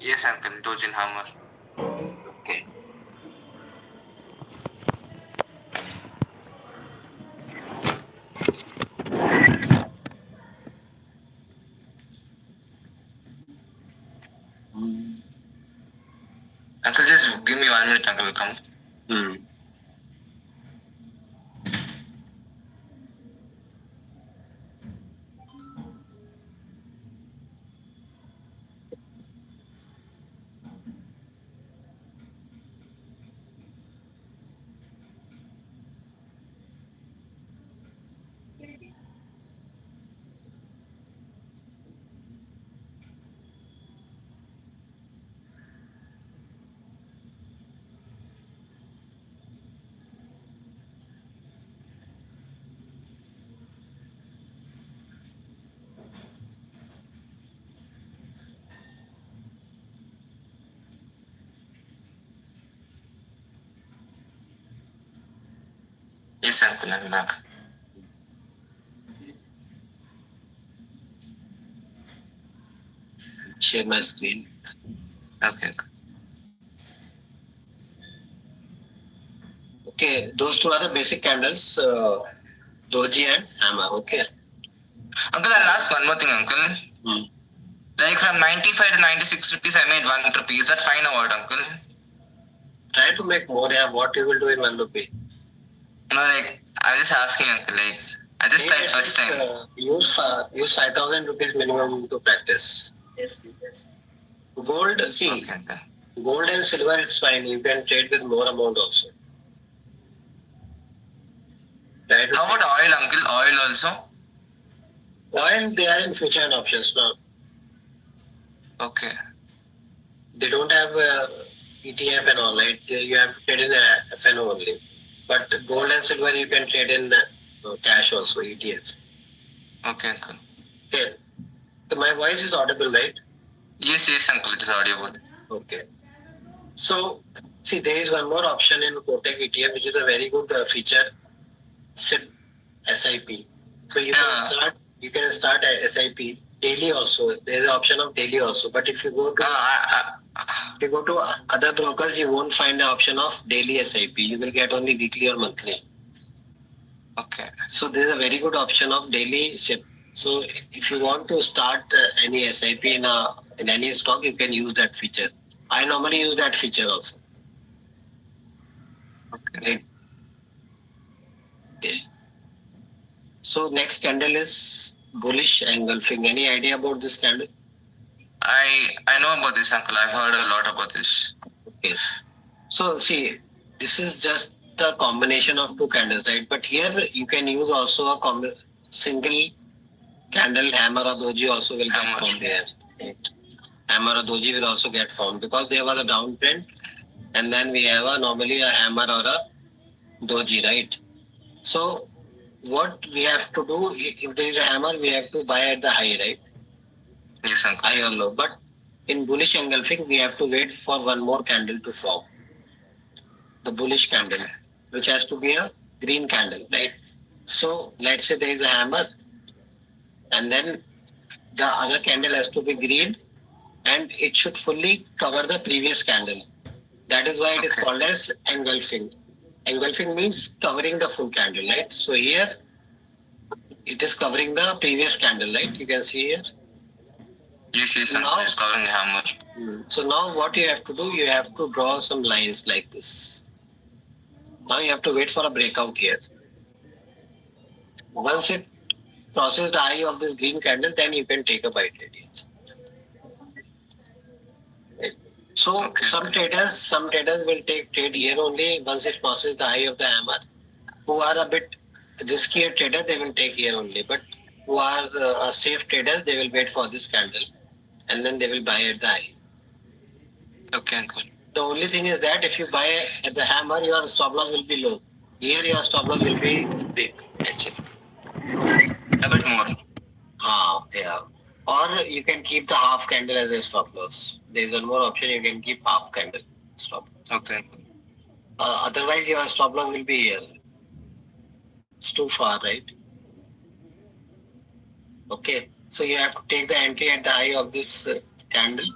Yes, uncle. Dojin hammer. Okay. Uncle, just give me 1 minute, uncle will come. Yes, uncle, I'm back. Share my screen. Okay. Okay, those two are the basic candles, doji and hammer. Okay. Uncle, I'll ask one more thing, uncle. Like from 95 to 96 rupees, I made 1 rupee. Is that fine or what, uncle? Try to make more. Yeah, what you will do in 1 rupee? No, like, I'm just asking, uncle. Like, I just tried first time. Use 5,000 rupees minimum to practice. Gold, see, Okay, uncle. gold and silver, it's fine. You can trade with more amount also. Right? How about oil, uncle? Oil also? Oil, they are in future and options now. Okay. They don't have ETF and all, right? You have to trade in FNO only. But gold and silver, you can trade in cash also, ETF. Okay, uncle. Okay. So my voice is audible, right? Yes, yes, uncle. It is audible. Okay. So, see, there is one more option in Kotak ETF, which is a very good feature, SIP. So you can start a SIP daily also. There is an option of daily also. But if you go to other brokers, you won't find the option of daily SIP. You will get only weekly or monthly. Okay. So there is a very good option of daily SIP. So if you want to start any SIP in any stock, you can use that feature. I normally use that feature also. Okay. Okay. So next candle is bullish engulfing. Any idea about this candle? I know about this, uncle. I've heard a lot about this. Okay. So see, this is just a combination of two candles, right? But here you can use also a single candle, hammer or doji also will get formed here. Right? Hammer or doji will also get formed because there was a downtrend, and then we have normally a hammer or a doji, right? So what we have to do, if there is a hammer, we have to buy at the high, right? Yes, uncle. High or low. But in bullish engulfing, we have to wait for one more candle to form. The bullish candle, which has to be a green candle, right? So let's say there is a hammer, and then the other candle has to be green, and it should fully cover the previous candle. That is why it is called as engulfing. Engulfing means covering the full candle, right? So here it is covering the previous candle, right? You can see here. Yes, yes, uncle. It's covering the hammer. So now what you have to do, you have to draw some lines like this. Now you have to wait for a breakout here. Once it crosses the eye of this green candle, then you can take a buy trade. Right. So some traders will take trade here only once it crosses the eye of the hammer. Who are a bit riskier trader, they will take here only. But who are safe traders, they will wait for this candle, and then they will buy at the eye. Okay, uncle. The only thing is that if you buy at the hammer, your stop loss will be low. Here your stop loss will be big, actually. A bit more. Yeah. Or you can keep the half candle as a stop loss. There is one more option, you can keep half candle stop loss. Okay. Otherwise, your stop loss will be here. It's too far, right? Okay. So you have to take the entry at the eye of this candle,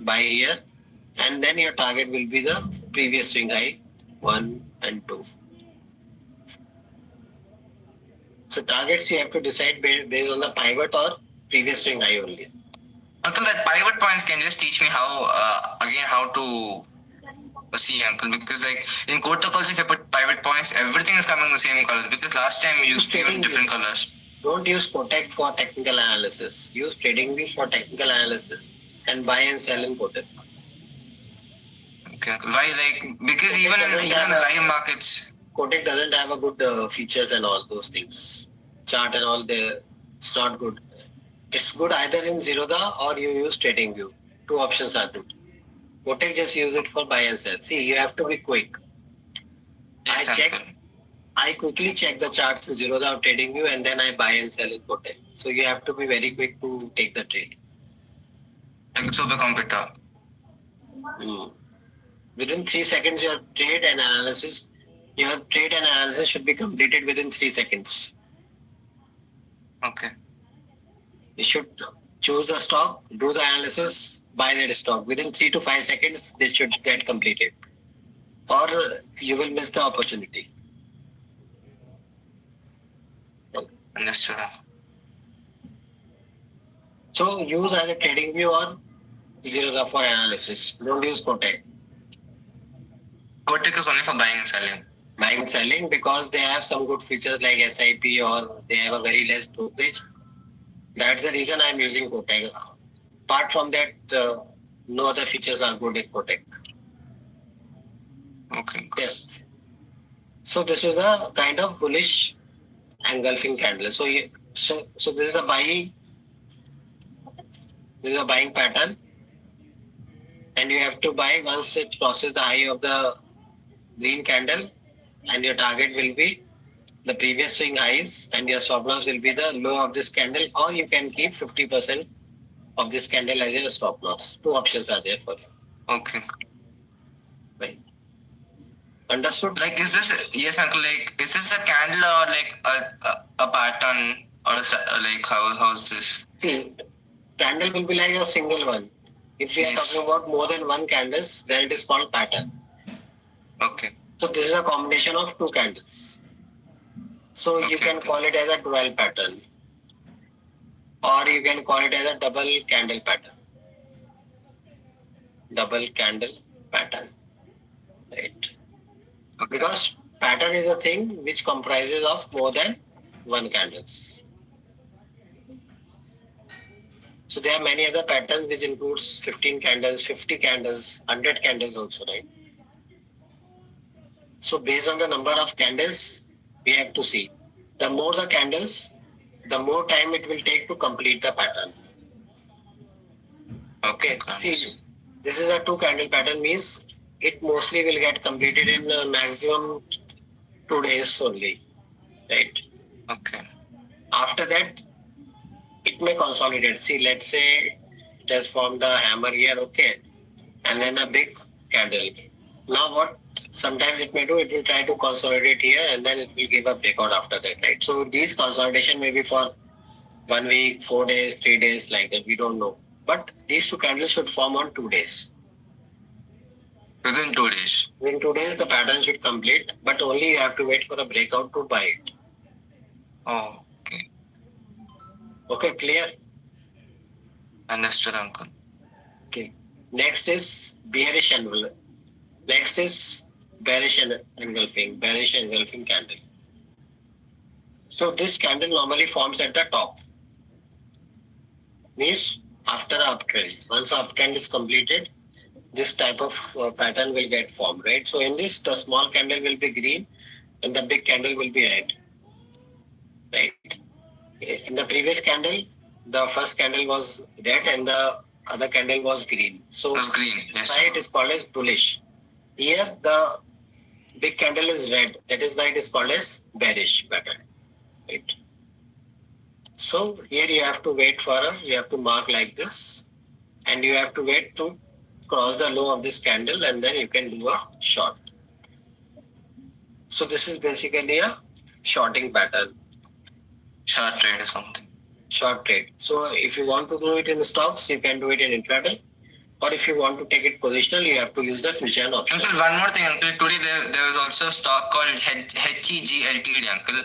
buy here, and then your target will be the previous swing high 1 and 2. So targets you have to decide based on the pivot or previous swing high only. Uncle, that pivot points can just teach me how to see, uncle, because like in Kotak also if I put pivot points, everything is coming the same colors because last time you given different colors. Don't use Kotak for technical analysis. Use TradingView for technical analysis and buy and sell in Kotak. Okay, uncle. Why? Like because Kotak even in the live markets, Kotak doesn't have a good features and all those things. Chart and all there, it's not good. It's good either in Zerodha or you use TradingView. Two options are good. Kotak just use it for buy and sell. See, you have to be quick. yes, I quickly check the charts in Zerodha or TradingView and then I buy and sell in Kotak. So you have to be very quick to take the trade. like supercomputer. Within 3 seconds, your trade and analysis should be completed within 3 seconds. Okay. You should choose the stock, do the analysis, buy that stock. Within 3 to 5 seconds, this should get completed. Or you will miss the opportunity. Understood. So use either TradingView or Zerodha for analysis. Don't use Kotak. Kotak is only for buying and selling. Buying and selling because they have some good features like SIP or they have a very less brokerage. That's the reason I'm using Kotak. Apart from that, no other features are good in Kotak. Okay. Yeah. So this is a kind of bullish engulfing candle. So this is a buying. This is a buying pattern, and you have to buy once it crosses the high of the green candle, and your target will be the previous swing highs, and your stop loss will be the low of this candle, or you can keep 50% of this candle as your stop loss. Two options are there for you. Okay. Right. Understood? Like, is this, yes, uncle, like, is this a candle or like a pattern or like how's this? See, candle will be like a single one. If we are talking about more than one candles, then it is called pattern. Okay. So this is a combination of two candles. So you can call it as a dual pattern, or you can call it as a double candle pattern. Double candle pattern, right? Okay. Because pattern is a thing which comprises of more than one candles. So there are many other patterns which includes 15 candles, 50 candles, 100 candles also, right? So based on the number of candles, we have to see. The more the candles, the more time it will take to complete the pattern. Okay. See, this is a 2 candle pattern, means it mostly will get completed in maximum 2 days only, right? Okay. After that, it may consolidate. See, let's say it has formed a hammer here, okay, and then a big candle. Now what sometimes it may do, it will try to consolidate here and then it will give a breakout after that, right? So these consolidation may be for 1 week, 4 days, 3 days, like that, we don't know. But these 2 candles should form on 2 days. Within 2 days? Within 2 days, the pattern should complete, but only you have to wait for a breakout to buy it. Oh, okay. Okay, clear? Understood, uncle. Okay. Next is bearish envelope. Next is bearish engulfing candle. So this candle normally forms at the top. Means after uptrend. Once uptrend is completed, this type of pattern will get formed, right? So in this, the small candle will be green and the big candle will be red, right? In the previous candle, the first candle was red and the other candle was green. So That's green. Yes. Why it is called as bullish. Here the big candle is red. That is why it is called as bearish pattern, right? So here you have to wait for you have to mark like this, and you have to wait to cross the low of this candle, and then you can do a short. So this is basically a shorting pattern. Short trade or something. Short trade. So if you want to do it in stocks, you can do it in intraday. Or if you want to take it positional, you have to use the fusion option. Uncle, one more thing, Uncle. Today there was also a stock called HEG Ltd, Uncle.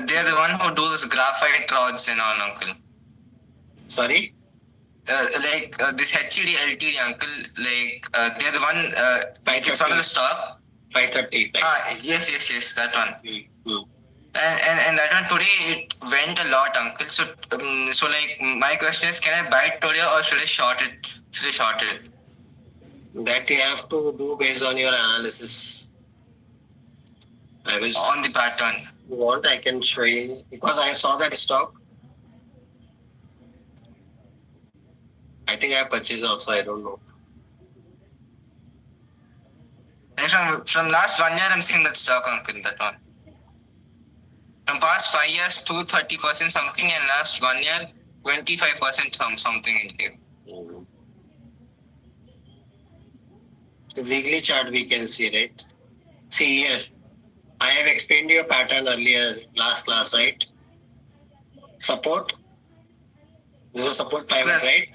They're the one who do this graphite rods and all, Uncle. Sorry? This HEG Ltd, Uncle. They're the one. It's one of the stock. 530. Yes, that one. Mm-hmm. And that one today it went a lot, Uncle. So my question is, can I buy it today or should I short it? That you have to do based on your analysis. I will. On the pattern. If you want, I can show you because I saw that stock. I think I purchased also. I don't know. And from last 1 year, I'm seeing that stock, Uncle. That one. From past 5 years, 30% something, and last 1 year, 25% something in here. The weekly chart we can see, right? See here. I have explained your pattern earlier, last class, right? Support. This is a support pivot, Yes. right?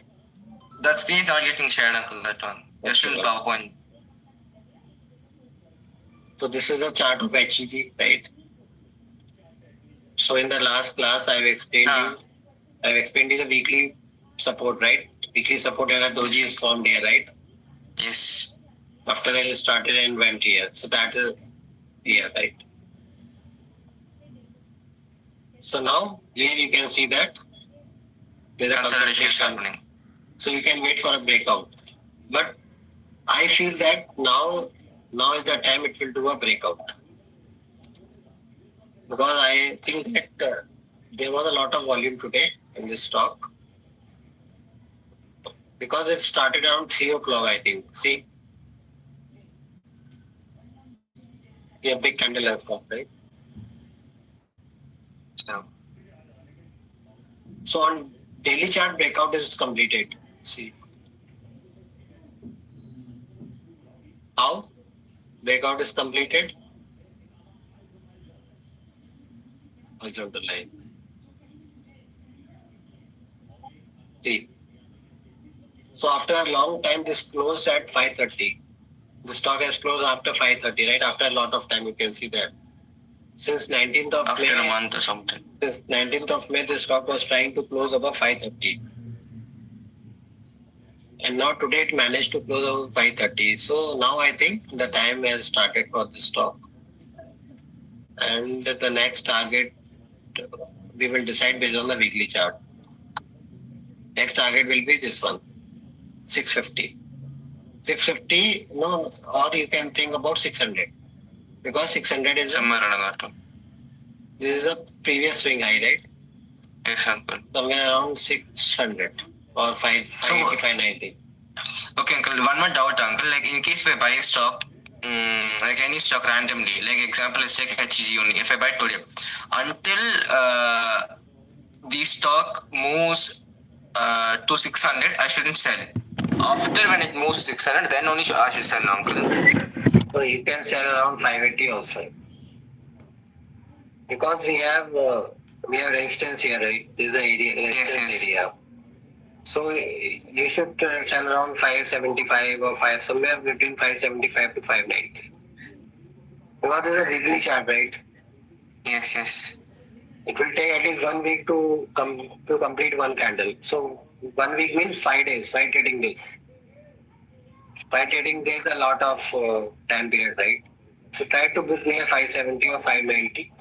The screen is not getting shared, Uncle. That one. You're still in PowerPoint. So this is the chart of HEG, right? So in the last class, I've explained you the weekly support, right? Weekly support and a doji is formed here, right? Yes. After that, it started and went here. So that is here, right? So now here you can see that there's a Consolidation is consolidation. happening. So you can wait for a breakout. But I feel that now is the time it will do a breakout. Because I think that there was a lot of volume today in this stock. Because it started around 3 o'clock, I think. See? Yeah, big candle have come, right? So on daily chart, breakout is completed. See? How? Breakout is completed. Horizontal line. See? So after a long time, this closed at 5:30. The stock has closed after 5:30, right? After a lot of time, you can see that. Since 19th of After May, a month or something. Since 19th of May, the stock was trying to close above 5:30. And now today it managed to close above 5:30. So now I think the time has started for the stock. And the next target we will decide based on the weekly chart. Next target will be this one, 650. 650, no, or you can think about 600. Because 600 is Somewhere around that one. This is a previous swing high, right? Yes, Uncle. Somewhere around 600 or 580, 590. Okay, Uncle. One more doubt, Uncle. Like in case if I buy a stock, like any stock randomly, like example, let's take HEG only. If I buy it today, until the stock moves to 600, I shouldn't sell. After when it moves to 600, then only I should sell, Uncle. So you can sell around 580 also. Because we have resistance here, right? This is the area, resistance area. So you should sell around 575 or somewhere between 575 to 590. Because this is a weekly chart, right? Yes. It will take at least 1 week to complete one candle. So 1 week means 5 days, 5 trading days. 5 trading days a lot of time period, right? So try to book near 570 or 590.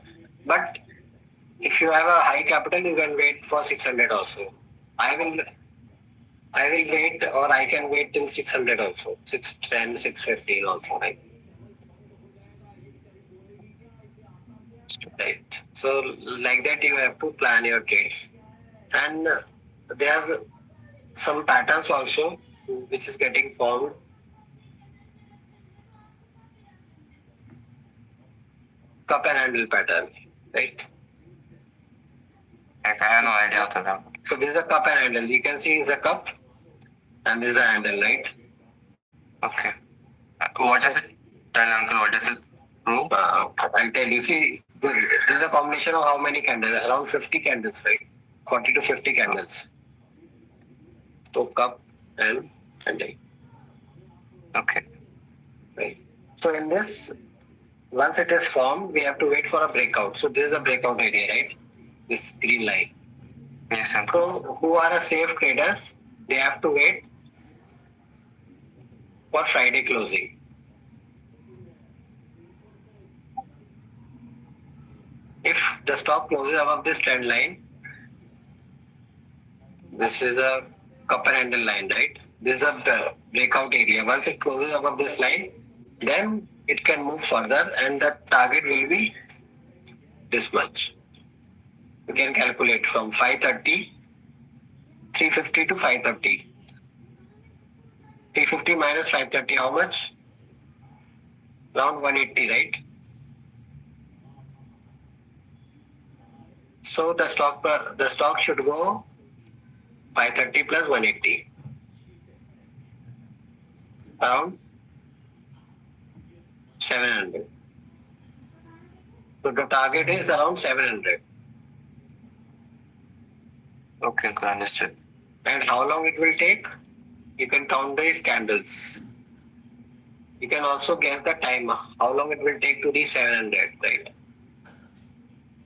But if you have a high capital, you can wait for 600 also. I will wait, or I can wait till 600 also, 610, 615 also, right? Right. So like that you have to plan your trades. And there's some patterns also which is getting formed. Cup and handle pattern, right? I have no idea what that. So this is a cup and handle. You can see it's a cup and this is a handle, right? Okay. What does it tell, Uncle? What does it prove? I'll tell you. See, this is a combination of how many candles? Around 50 candles, right? 40 to 50 candles. So cup and trending. Okay. Right. So in this, once it is formed, we have to wait for a breakout. So this is a breakout area, right? This green line. Yes, uncle. So who are a safe traders? They have to wait for Friday closing. If the stock closes above this trend line, this is a cup and handle line, right? This is a breakout area. Once it closes above this line, then it can move further and the target will be this much. You can calculate from 530, 350 to 530. 350 minus 530, how much? Around 180, right? So the stock should go 530 plus 180, around 700. So the target is around 700. Okay, uncle, understood. And how long it will take? You can count these candles. You can also guess the time, how long it will take to reach 700, right?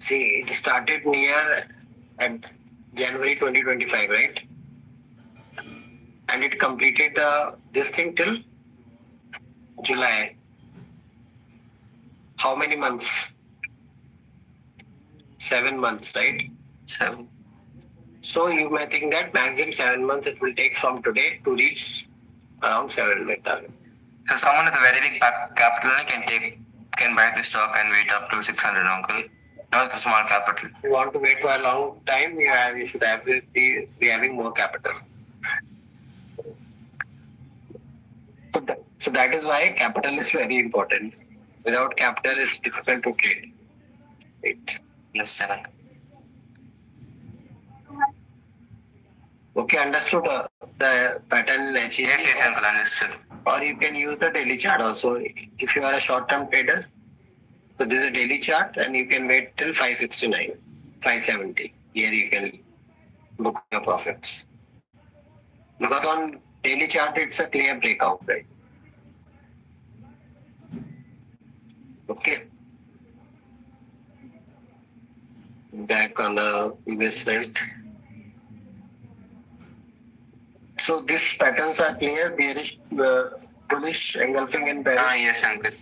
See, it started near at January 2025, right? And it completed this thing till July. How many months? 7 months, right? 7. So you may think that maximum 7 months it will take from today to reach around 700 target. So someone with a very big capital can buy the stock and wait up to 600, uncle. Not the small capital. If you want to wait for a long time, you should be having more capital. So that is why capital is very important. Without capital, it's difficult to trade. Right. Understand. Okay, understood the pattern in HEG. Yes, uncle, understood. Or you can use the daily chart also. If you are a short-term trader, so this is a daily chart and you can wait till 569, 570. Here you can book your profits. Because on daily chart, it's a clear breakout, right? Okay. Back on the previous slide. So these patterns are clear, bearish, bullish, engulfing and bearish. Yes, uncle.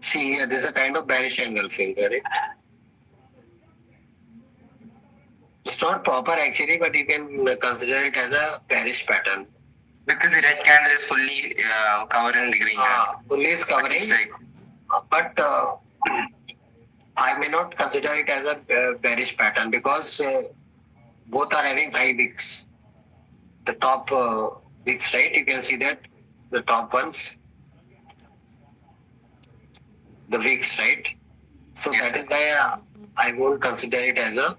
See here, this is a kind of bearish engulfing, correct? It's not proper actually, but you can consider it as a bearish pattern. Because the red candle is fully covering the green candle. Fully is covering, but I may not consider it as a bearish pattern because both are having high wicks. The top wicks, right? You can see that the top ones, the wicks, right? So Yes, that is why I won't consider it as a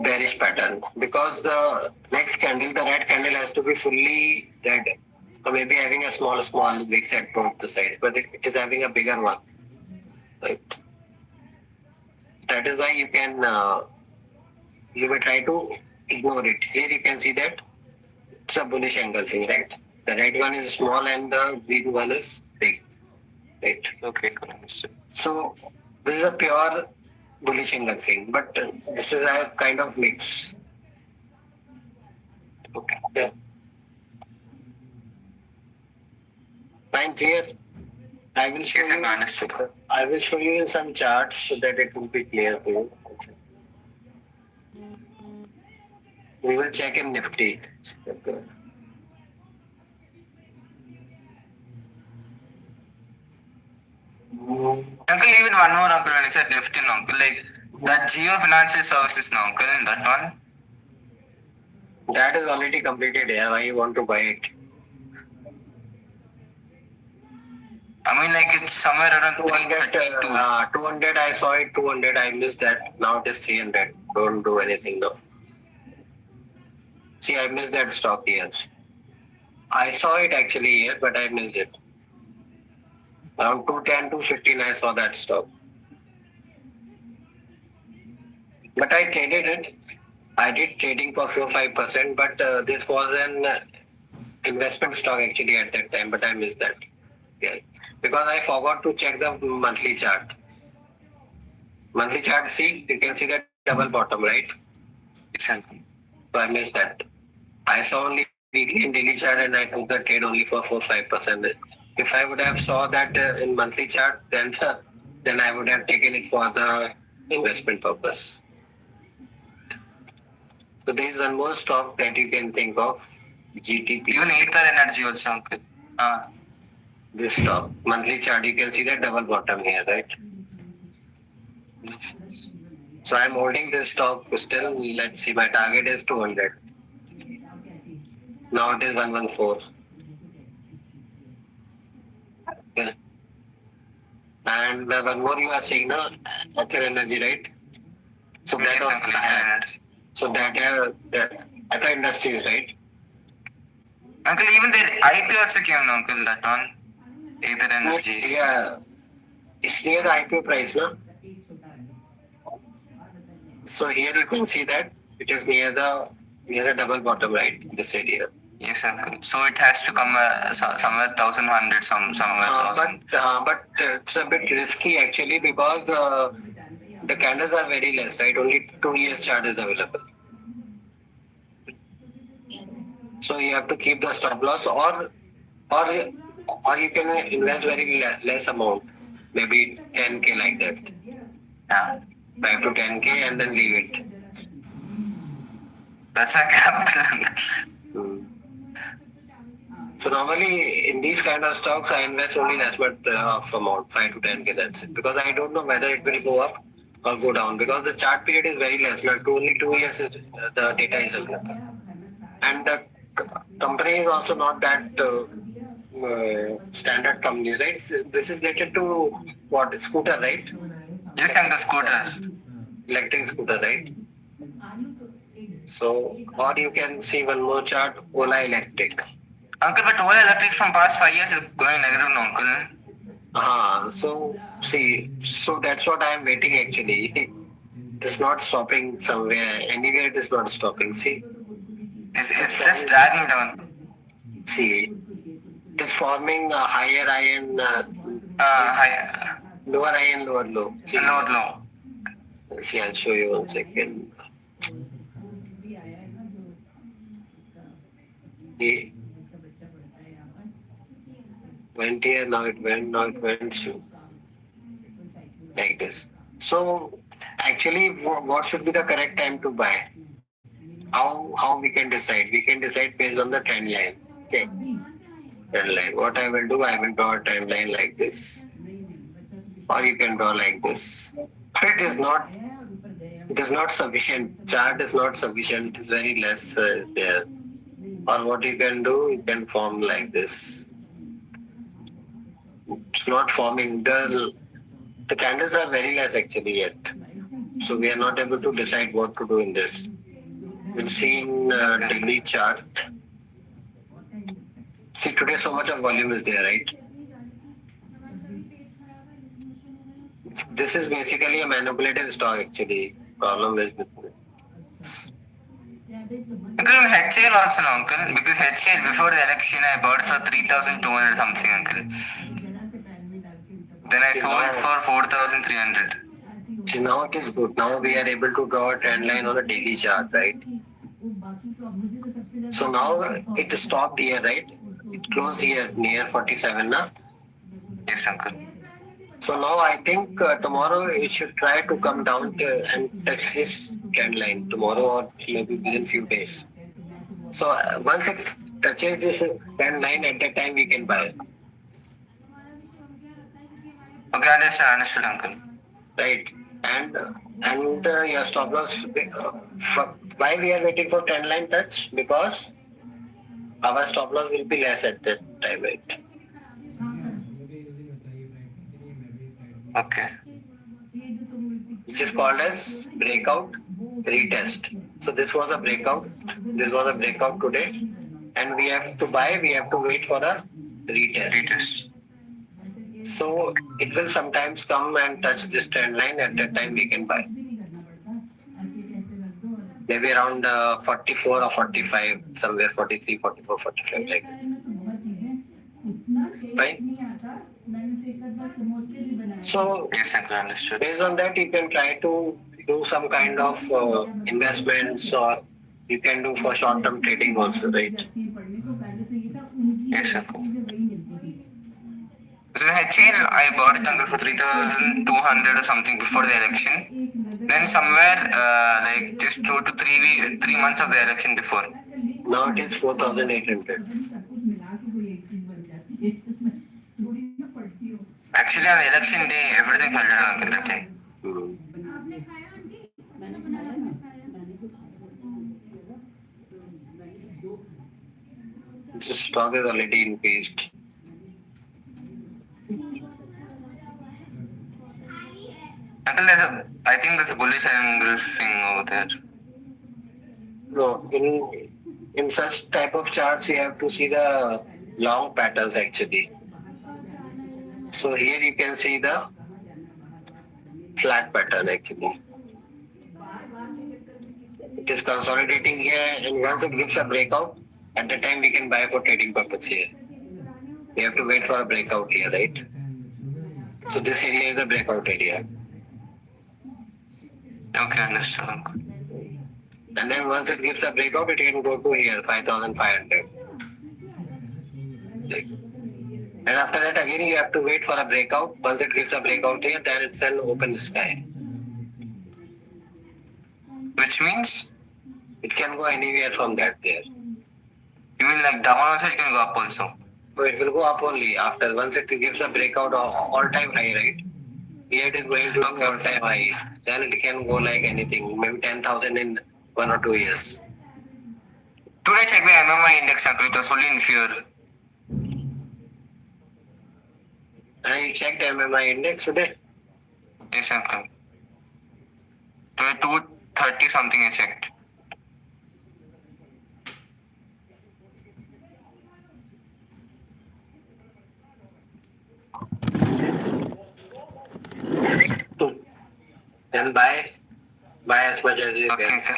bearish pattern because the next candle, the red candle, has to be fully red. So maybe having a small wicks at both the sides, but it is having a bigger one, right? That is why you may try to ignore it. Here you can see that it's a bullish engulfing, right? The red one is small and the green one is big, right? Okay, understood. So this is a pure bullish engulfing, but this is a kind of mix. Okay. Yeah. Fine, clear. I will show you. Understood. I will show you in some charts so that it will be clear to you. We will check in Nifty. Uncle, even one more, uncle, when you said Nifty, uncle, like that Geo Financial Services, uncle, that one? That is already completed here. Why you want to buy it? I mean, like it's somewhere around 332. 200, I saw it, 200, I missed that. Now it is 300. Don't do anything now. See, I missed that stock here. I saw it actually here, but I missed it. Around 210, 215, I saw that stock. But I traded it. I did trading for 4-5%, but this was an investment stock actually at that time, but I missed that. Yeah. Because I forgot to check the monthly chart. Monthly chart, see, you can see the double bottom, right? Yes, uncle. So I missed that. I saw only weekly and daily chart and I took the trade only for 4-5%. If I would have saw that in monthly chart, then then I would have taken it for the investment purpose. So there is one more stock that you can think of, GTP. Even Ether Energy also, uncle. This stock, monthly chart, you can see the double bottom here, right? So I'm holding this stock still. Let's see, my target is 200. Now it is 114. Okay. And one more you are saying, no, Ether Energy, right? So that Yes, was uncle. Ether Energy. so that Ether Industries, right? Uncle, even the IP also came, no, uncle, that one. Ether Energies. Yeah, it's near the IPO price, no? So here you can see that it is near the double bottom, right? This area. Yes, uncle. So it has to come somewhere 1,100, somewhere 1,000. But it's a bit risky actually because the candles are very less, right? Only 2 years chart is available. So you have to keep the stop loss, or you can invest very less amount, maybe 10K like that, Yeah. 5 to 10K, and then leave it. That's like capital. Hmm. So normally in these kind of stocks, I invest only that much of amount, 5 to 10K. That's it. Because I don't know whether it will go up or go down. Because the chart period is very less. Like only 2 years is, the data is available, and the company is also not that standard company, right? This is related to what, scooter, right? Yes, uncle, scooter. Electric scooter, right? So, or you can see one more chart, Ola Electric. Uncle, but Ola Electric from past 5 years is going negative, no, uncle. So that's what I am waiting actually. It's not stopping somewhere, anywhere it is not stopping. See, It's just dragging down. see, it is forming a higher high and High, lower high and lower low. See, low. see, I'll show you 1 second. See, went here, now it went so, like this. So actually, what should be the correct time to buy? How we can decide? We can decide based on the trend line. Okay, trend line. What I will do, I will draw a trend line like this, or you can draw like this. But it is not sufficient. Chart is not sufficient. It is very less there. Or what you can do, you can form like this. It's not forming. The candles are very less actually yet. So we are not able to decide what to do in this. We'll see in daily chart. See, today so much of volume is there, right? This is basically a manipulative stock actually. Problem is with it. Uncle, HCL also, no, uncle, because HCL before the election I bought for 3,200 something, uncle. Then I sold for 4,300. See, now it is good. Now we are able to draw a trend line on a daily chart, right? So now it stopped here, right? It closed here near 47, na? Yes, uncle. So now I think tomorrow it should try to come down and touch this trend line tomorrow or maybe within few days. So once it touches this trend line, at that time we can buy. Okay, understood, uncle. Right? And your stop loss. Why we are waiting for trend line touch? Because our stop loss will be less at that time, right? Okay. Which is called as breakout retest. So this was a breakout. This was a breakout today, and we have to buy. We have to wait for a retest. So it will sometimes come and touch this trend line. At that time, we can buy. maybe around 44 or 45, somewhere 43, 44, 45, like that. Right? So, Yes, uncle, understood. based on that, you can try to do some kind of investments, or you can do for short-term trading also, right? Yes, uncle. So the HCL, I bought it, uncle, for 3,200 or something before the election. Then somewhere like just 3 months of the election before. Now it is 4,800. Actually, on the election day, everything fell down, uncle, that time. Hmm. The stock is already increased. Uncle, I think there's a bullish engulfing over there. No, in such type of charts, you have to see the long patterns actually. So here you can see the flat pattern actually. It is consolidating here, and once it gives a breakout, at the time we can buy for trading purpose here. We have to wait for a breakout here, right? So this area is a breakout area. Okay, understood, uncle. And then once it gives a breakout, it can go to here, 5,500. Like, and after that, again, you have to wait for a breakout. Once it gives a breakout here, then it's an open sky. Which means, It can go anywhere from that there. you mean like down also, it can go up also. So it will go up only after once it gives a breakout all-time high, right? Here it is going to do Okay. all-time high. Then it can go like anything, maybe 10,000 in 1 or 2 years. Today I checked the MMI index, uncle, it was fully in fear. And you checked MMI index today? Yes, uncle. Today 230 something I checked. Then buy as much as you Okay, can. uncle.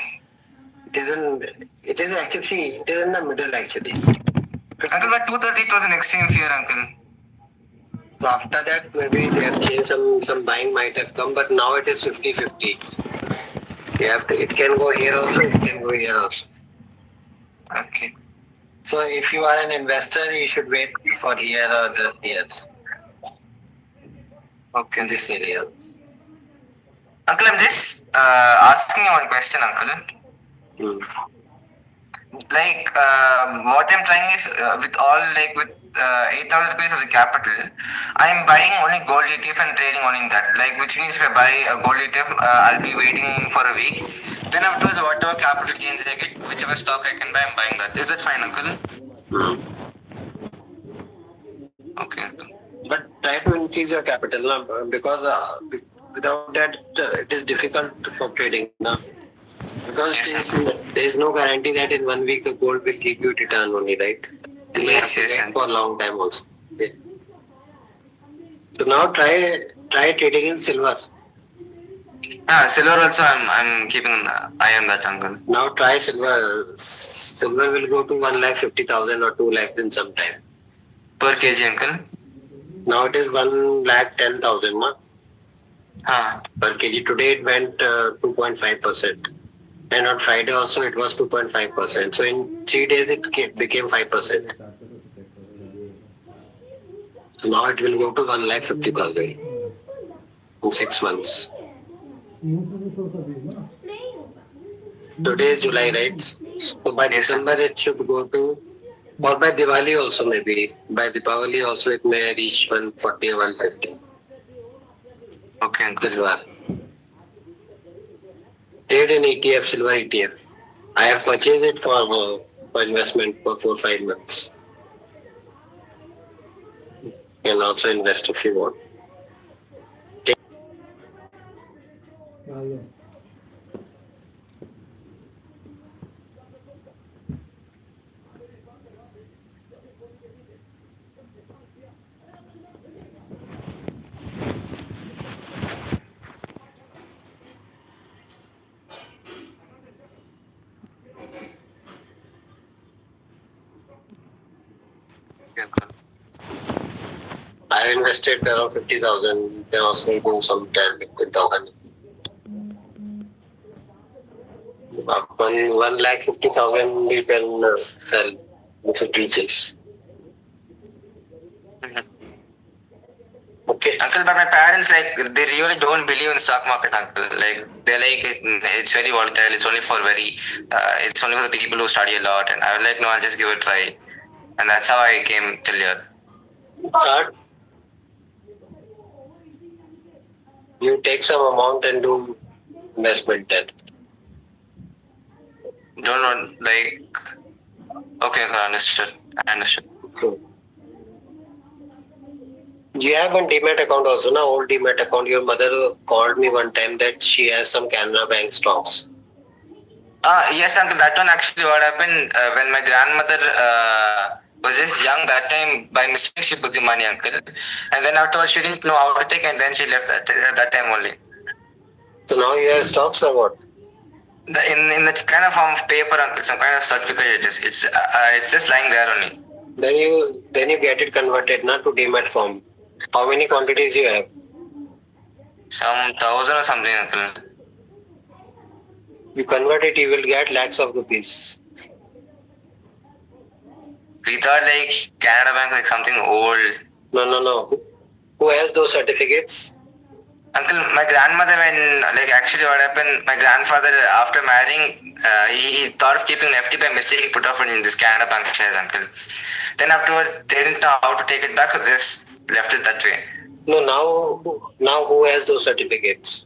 It is actually, see, it is in the middle actually. Uncle, but 230 it was an extreme fear, uncle. So after that, maybe they have changed, some buying might have come, but now it is 50-50. You have to, it can go here also, it can go here also. Okay. So if you are an investor, you should wait for here or here Okay. in this area. Uncle, I'm just asking you one question, uncle. Hmm. Like, what I'm trying is, with 8,000 rupees as a capital, I'm buying only gold ETF and trading only in that. Like, which means if I buy a gold ETF, I'll be waiting for a week. Then afterwards, whatever capital gains I get, whichever stock I can buy, I'm buying that. Is that fine, uncle? Hmm. Okay, uncle. But try to increase your capital now, because without that it is difficult for trading now. Because Yes, there is no guarantee that in 1 week the gold will give you return only, right? You may have to wait for a long time also. Yeah. So now try trading in silver. Silver also, I'm keeping an eye on that, uncle. Now try silver. Silver will go to 1,50,000 or 2 lakhs in some time. Per kg, uncle. Now it is 1,10,000 Ah, per kg. Today it went 2.5%. And on Friday also it was 2.5%. So in 3 days it became 5%. So now it will go to 1,50,000 in 6 months. Today is July, right? So by December it should go to, or by Diwali also maybe. By Diwali also it may reach 140 or 150. okay, uncle. Silver. Trade in ETF, silver ETF. I have purchased it for investment for 4-5 months. You can also invest if you want. Okay, uncle. I have invested around 50,000. You can also do some 10, 15,000. Upon 1,50,000, you can sell with 50 days. Mhm. Okay. Uncle, but my parents they really don't believe in stock market, uncle. Like they're like it's very volatile. It's only for it's only for the people who study a lot. And I was like, no, I'll just give it a try. And that's how I came till here. Start. You take some amount and do investment then. Don't know, like okay, uncle, understood. I understood. Okay. You have one Demat account also, na? Old Demat account. Your mother called me one time that she has some Canara Bank stocks. Yes, uncle. That one actually what happened when my grandmother was just young that time. By mistake, she put the money, uncle, and then afterwards she didn't know how to take, and then she left that time only. So now you have stocks or what? In the kind of form of paper, uncle, some kind of certificate it is. It's just lying there only. Then you get it converted na to Demat form. How many quantities you have? Some 1,000 or something, uncle. You convert it, you will get lakhs of rupees. We thought like Canada Bank like something old. No. Who has those certificates? Uncle, my grandmother, when like actually what happened, my grandfather after marrying, he thought of keeping FD by mistake. He put off in this Canada Bank shares, uncle. Then afterwards, they didn't know how to take it back, so they just left it that way. No, now who has those certificates?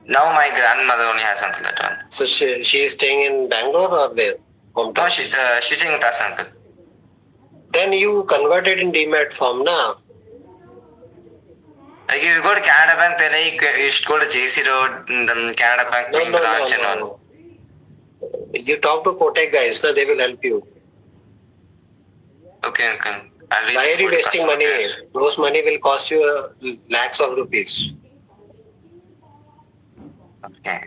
Now my grandmother only has uncle that one. So she is staying in Bangalore or where? Hometown. No, she's staying with us, uncle. Then you convert it in Demat form, na? Like if you go to Canada Bank, they like you should go to JC Road, the Canada Bank main branch and all. You talk to Kotak guys, na? They will help you. Okay, uncle. Why are you wasting money? Those money will cost you lakhs of rupees. Okay.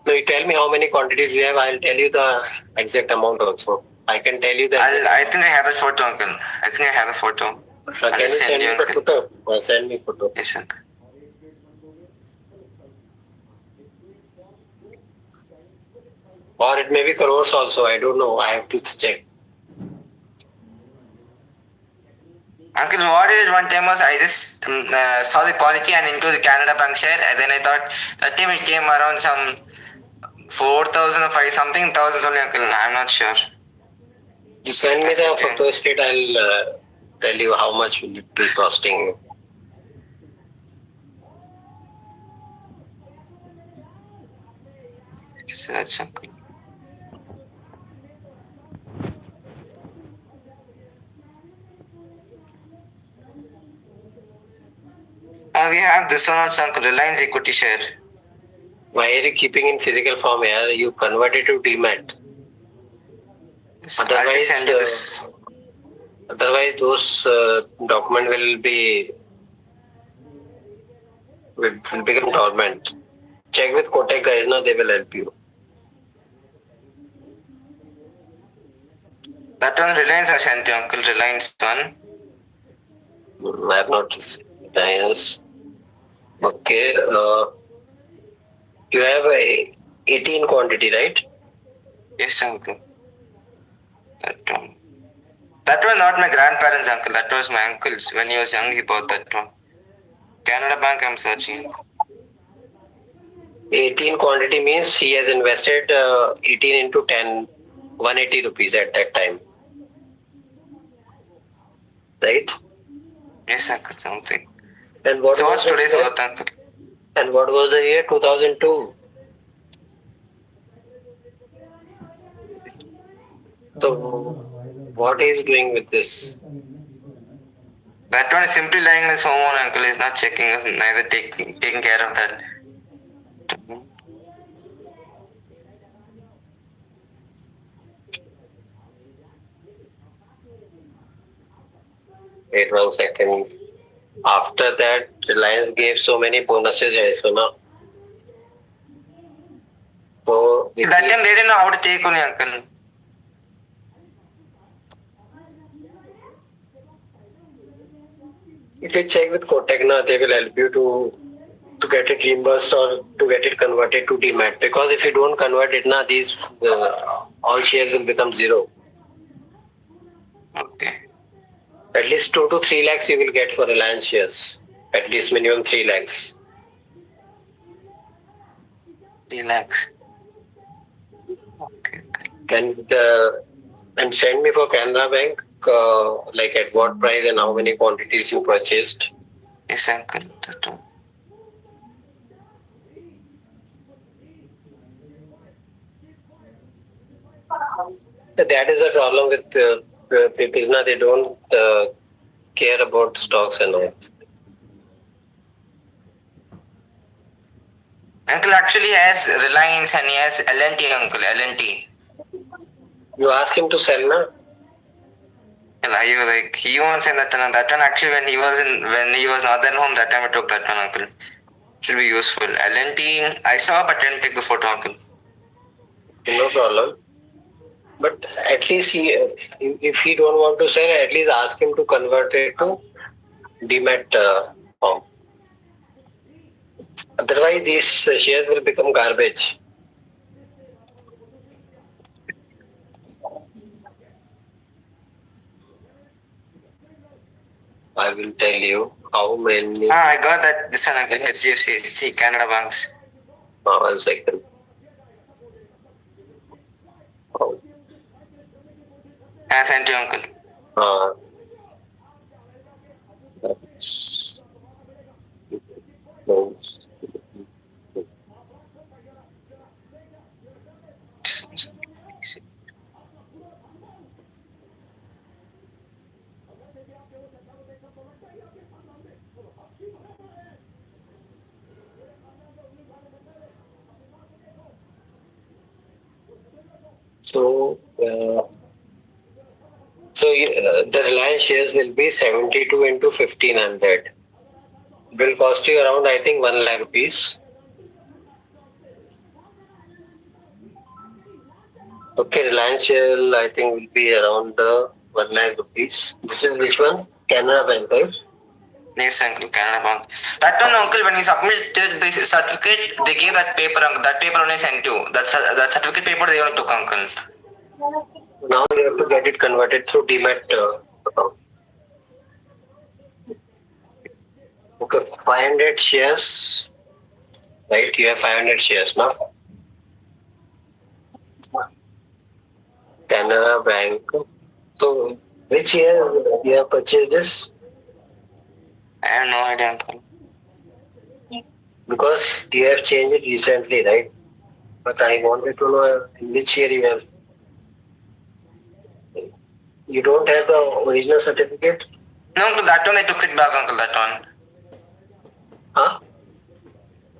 No, you tell me how many quantities you have. I'll tell you the exact amount also. I can tell you that. I think I have the photo, uncle. I think I have the photo. Can you send me the photo? Send me photo. Yes, uncle. Or it may be crores also. I don't know. I have to check. Uncle, what I did one time was I just saw the quality and into the Canada Bank share, and then I thought that time it came around some 4,000 or 5 something thousands only, uncle. I'm not sure. You send me the photo state. I'll tell you how much will it be costing you. Search, uncle. We have this one also, uncle. Reliance equity share. Why are you keeping in physical form here? You convert it to Demat. Otherwise, those document will become dormant. Check with Kotak guys, now they will help you. That one Reliance I sent you, uncle. Reliance one. I have not Reliance. Okay. You have 18 quantity, right? Yes, uncle. That one. That was not my grandparents' uncle. That was my uncle's. When he was young, he bought that one. Canada Bank, I'm searching. 18 quantity means he has invested 18 into 10, 180 rupees at that time. Right? Yes, uncle, something. And what so what's today's worth, uncle? And what was the year? 2002. So, what is doing with this? That one is simply lying in his home, uncle. He's not checking, neither taking care of that. Wait 1 second. After that, Reliance gave so many bonuses, so now. So that time they didn't know how to take only, uncle. If you check with Kotak, they will help you to get it reimbursed or to get it converted to Demat. Because if you don't convert it, these all shares will become zero. Okay. At least 2 to 3 lakhs you will get for Reliance shares. At least minimum 3 lakhs. 3 lakhs. Okay. And send me for Canara Bank, like at what price and how many quantities you purchased. Yes, uncle. That too. That is a problem with people. They don't care about stocks and all. Uncle actually has Reliance and he has L&T, uncle. L&T. You ask him to sell, na? And he won't send that one. That one actually when he was not at home, that time I took that one, uncle. Should be useful. L&T I saw, but I didn't take the photo, uncle. No problem. But at least if he don't want to sell, at least ask him to convert it to Demat form. Otherwise, these shares will become garbage. I will tell you how many. I got that. This one, uncle. HDFC. See, Canada Banks. 1 second. Oh. I sent you, uncle. That's close. So, the Reliance shares will be 72 into 1500. It will cost you around, I think, 1 lakh rupees. Okay, Reliance share, I think, will be around 1 lakh rupees. This is which one? Canara Bank, right? Yes, uncle. Canada Bank. That one, uncle. When you submit the certificate, they gave that paper, uncle. That paper only sent you. That certificate paper they only took, uncle. Now you have to get it converted through Demat account. Okay, 500 shares. Right, you have 500 shares now. Canara Bank. So, which year you have purchased this? I have no idea, uncle. Because you have changed it recently, right? But I wanted to know in which year you have. You don't have the original certificate? No, uncle. That one they took it back, uncle. That one. Huh?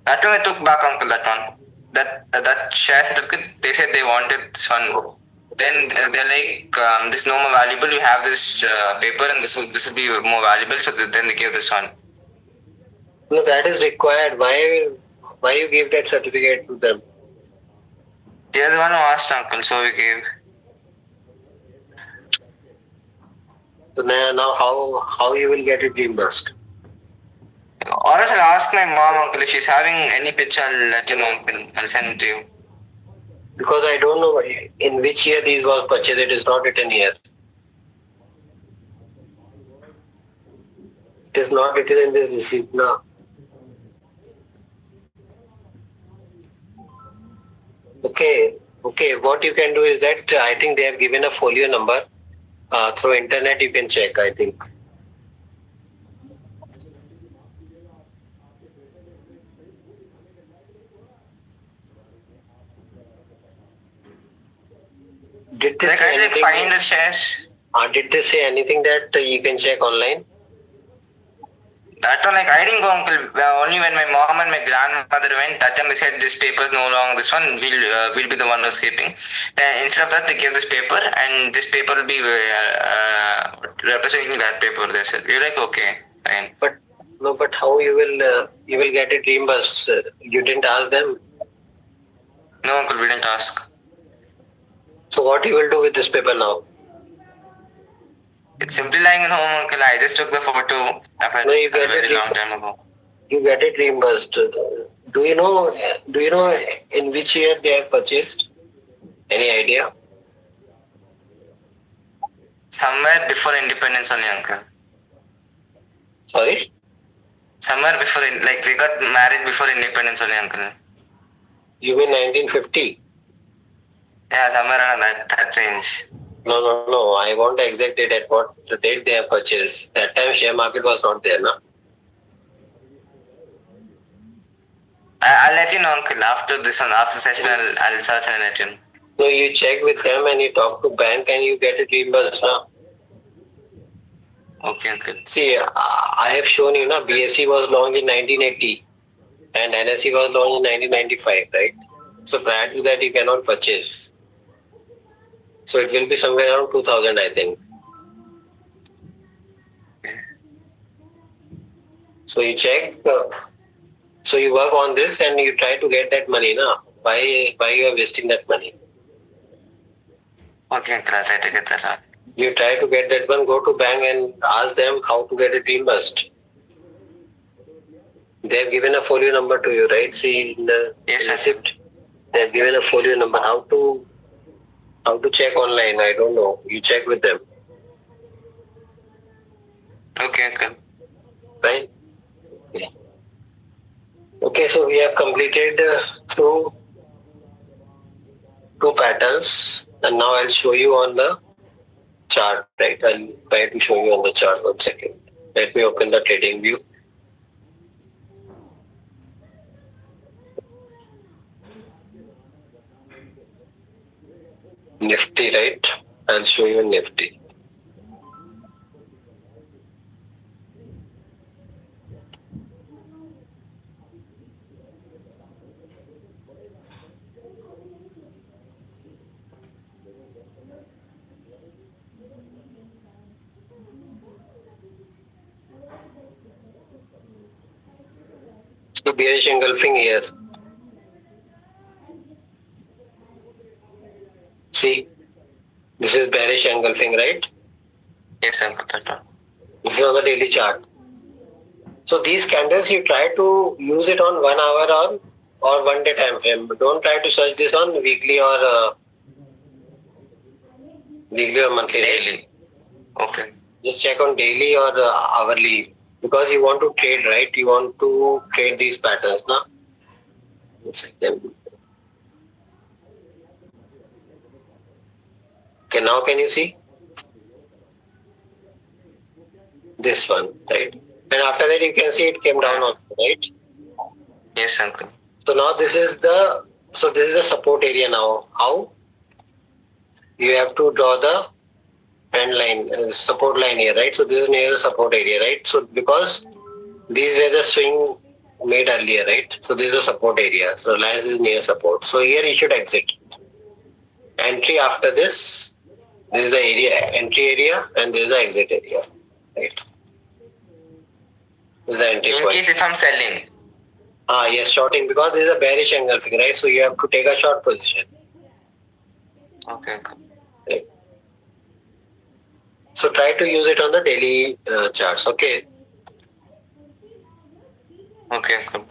That one I took back, uncle. That one. That share certificate. They said they wanted this one. Then they're like, this is no more valuable. You have this paper, and this will be more valuable. So then they gave this one. No, that is required. Why you give that certificate to them? They're the one who asked, uncle. So we gave. So now how you will get it reimbursed? Or else I'll ask my mom, uncle, if she's having any picture. I'll let you know, uncle. I'll send it to you. Because I don't know in which year these was purchased. It is not written here. It is not written in the receipt now. Okay. What you can do is that I think they have given a folio number. Through internet you can check, I think. Did they say Like 500 shares. Did they say anything that you can check online? That one, I didn't go, uncle. Only when my mom and my grandmother went, that time they said this paper is no longer this one. We'll be the one who's keeping. Then instead of that, they gave this paper, and this paper will be representing that paper. They said we're like, okay, fine. But how you will get it reimbursed? You didn't ask them. No, uncle, we didn't ask. So what you will do with this paper now? It's simply lying in home, uncle. I just took the photo No, you a get very it. long time ago. You get it reimbursed. Do you know? Do you know in which year they have purchased? Any idea? Somewhere before independence only, uncle. Sorry, Somewhere before, like we got married before independence only, uncle. you mean 1950? Yeah, somewhere around that range. No, no, no. I want the exact date at what the date they have purchased. That time share market was not there, no? I'll let you know, uncle. After this one, after session, I'll search and let you know. No, you check with them and you talk to bank and you get it reimbursed, no? Okay, uncle. See, I have shown you, na, BSE was launched in 1980 and NSE was launched in 1995, right? So prior to that, you cannot purchase. So it will be somewhere around 2000, I think. So you check. So you work on this and you try to get that money, na? Why you are wasting that money? Okay, uncle. I'll try to get that out. You try to get that one. Go to bank and ask them how to get it reimbursed. They have given a folio number to you, right? See in the Yes, receipt. They have given a folio number. How to check online? I don't know. You check with them, Okay, uncle. right? Yeah. Okay, so we have completed two patterns, and now I'll show you on the chart, right? I'll try to show you on the chart. 1 second. Let me open the trading view. Nifty, right? I'll show you Nifty. So bearish engulfing here. See, this is bearish engulfing, right? Yes, uncle. That one. This is on the daily chart. So these candles, you try to use it on 1 hour or 1 day time frame. Don't try to search this on weekly or monthly. Daily. Right? Okay. Just check on daily or hourly because you want to trade, right? You want to trade these patterns, na? 1 second. Okay, now can you see this one, right? And after that, you can see it came down also, right? Yes, uncle. So now this is the support area now. How? You have to draw the trend line, support line here, right? So this is near the support area, right? So because these were the swing made earlier, right? So this is the support area. So line is near support. So here you should exit. Entry after this. This is the area, entry area, and this is the exit area, right? This is the entry In point. case if I'm selling. Yes, shorting because this is a bearish engulfing, right? So you have to take a short position. Okay, uncle. Right. So try to use it on the daily charts, okay? Okay, uncle.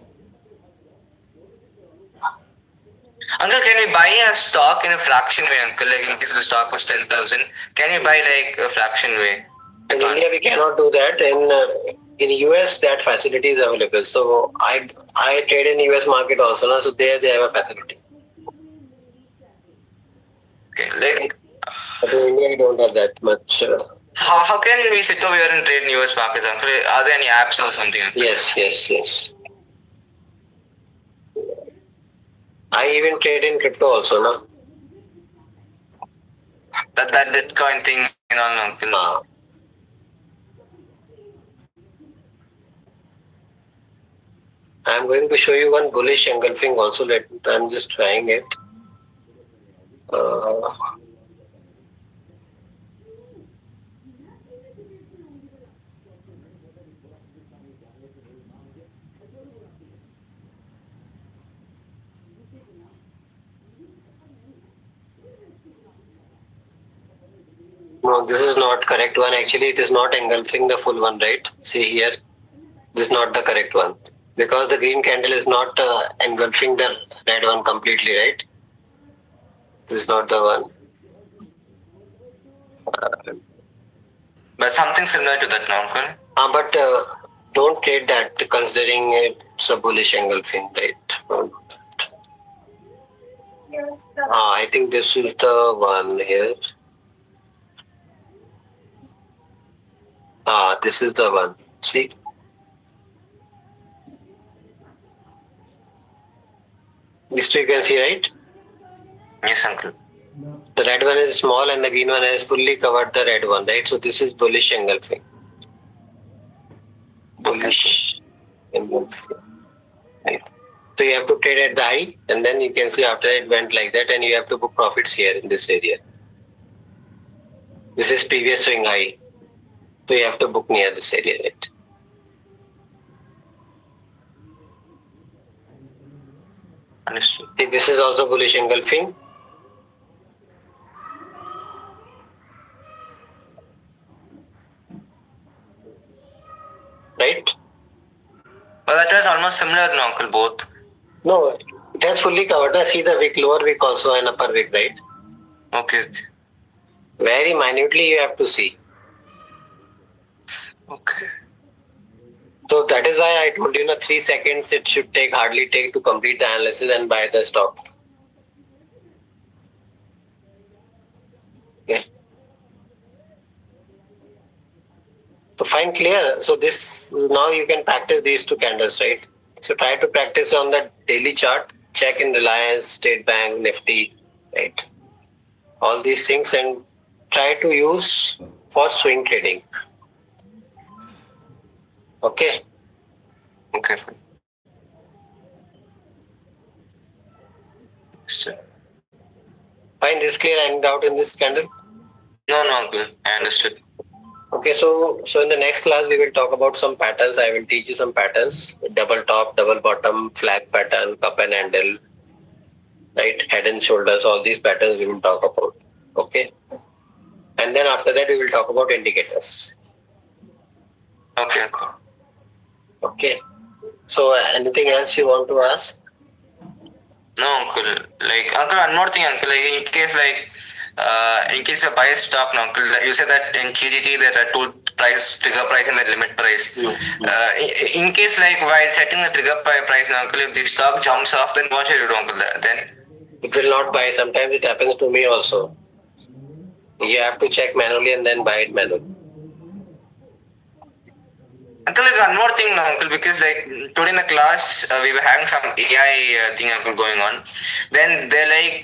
Uncle, can we buy a stock in a fraction way, uncle? Like in case the stock was 10,000, can we buy like a fraction way? In India, we cannot do that. In US, that facility is available. So I trade in US market also, na? So there they have a facility. Okay, like But in India, we don't have that much. how can we sit over here and trade in US markets, uncle? Are there any apps or something? Uncle? Yes. I even trade in crypto also, na? That Bitcoin thing, uncle. I'm going to show you one bullish engulfing also. I'm just trying it. No, No, this is not correct one. Actually, it is not engulfing the full one, right? See here, this is not the correct one because the green candle is not engulfing the red one completely, right? This is not the one. But something similar to that now, uncle. But don't trade that considering it's a bullish engulfing, right? Don't do that. I think this is the one here. This is the one. See? This two you can see, right? Yes, uncle. The red one is small and the green one has fully covered the red one, right? So this is bullish engulfing. Bullish engulfing. Right. So you have to trade at the high and then you can see after it went like that and you have to book profits here in this area. This is previous swing high. So you have to book near this area, right? Understood. See, this is also bullish engulfing. Right? Well, that was almost similar, no, uncle, both. No, it has fully covered. Now see the wick, lower wick also and upper wick, right? Okay. Very minutely you have to see. Okay. So that is why I told you, 3 seconds it should hardly take to complete the analysis and buy the stock. Okay. So fine, clear. So this, now you can practice these two candles, right? So try to practice on the daily chart, check in Reliance, State Bank, Nifty, right? All these things and try to use for swing trading. Okay. Okay. Understood. Fine, this clear. Any doubt in this candle? No, uncle. I understood. Okay, so in the next class we will talk about some patterns. I will teach you some patterns: double top, double bottom, flag pattern, cup and handle, right? Head and shoulders. All these patterns we will talk about. Okay, and then after that we will talk about indicators. Okay, uncle. Okay. So anything else you want to ask? No, uncle. Uncle, one more thing, uncle. In case the bias stock, no, uncle. You said that in GDT there are two price, trigger price and the limit price. In case while setting the trigger price, no, uncle, if the stock jumps off, then what should you do, uncle? Then it will not buy. Sometimes it happens to me also. You have to check manually and then buy it manually. Uncle, there's one more thing, no, uncle, because today in the class we were having some AI thing, uncle, going on. Then they're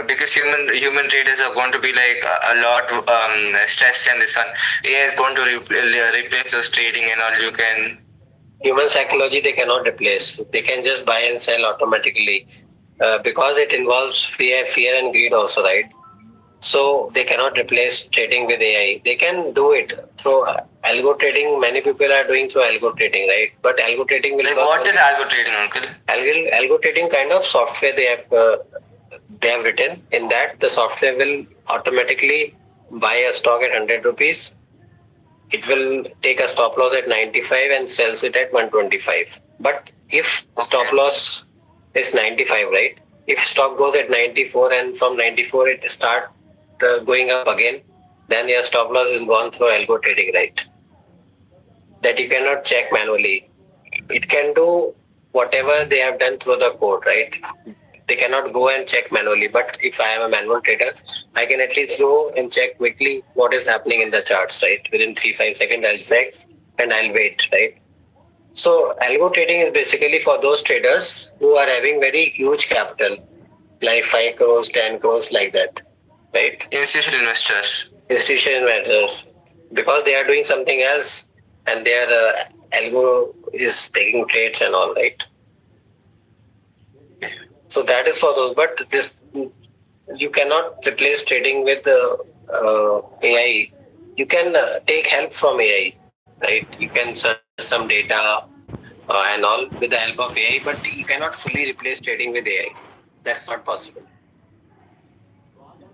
because human traders are going to be a lot stressed, and this one AI is going to replace those trading and all. You can Human psychology they cannot replace. They can just buy and sell automatically because it involves fear and greed also, right? So they cannot replace trading with AI. They can do it through algo trading. Many people are doing through algo trading, right? But algo trading will what is algo trading, uncle? Algo trading kind of software they have written. In that the software will automatically buy a stock at 100 rupees. It will take a stop loss at 95 and sells it at 125. But if stop loss is 95, right? If stock goes at 94 and from 94 it start going up again, then your stop loss is gone through algo trading, right? That you cannot check manually. It can do whatever they have done through the code, right? They cannot go and check manually. But if I am a manual trader, I can at least go and check quickly what is happening in the charts, right? Within 3-5 seconds, I'll check and I'll wait, right? So algo trading is basically for those traders who are having very huge capital, like 5 crores, 10 crores, like that, right? Institutional investors. Institutional investors, because they are doing something else and their algo is taking trades and all, right? So that is for those, but this you cannot replace trading with AI. You can take help from AI, right? You can search some data and all with the help of AI, but you cannot fully replace trading with AI. That's not possible.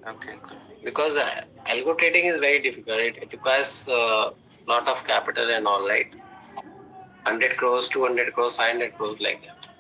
Okay, good. because algo trading is very difficult. It requires a lot of capital and all, right? 100 crores, 200 crores, 500 crores, like that.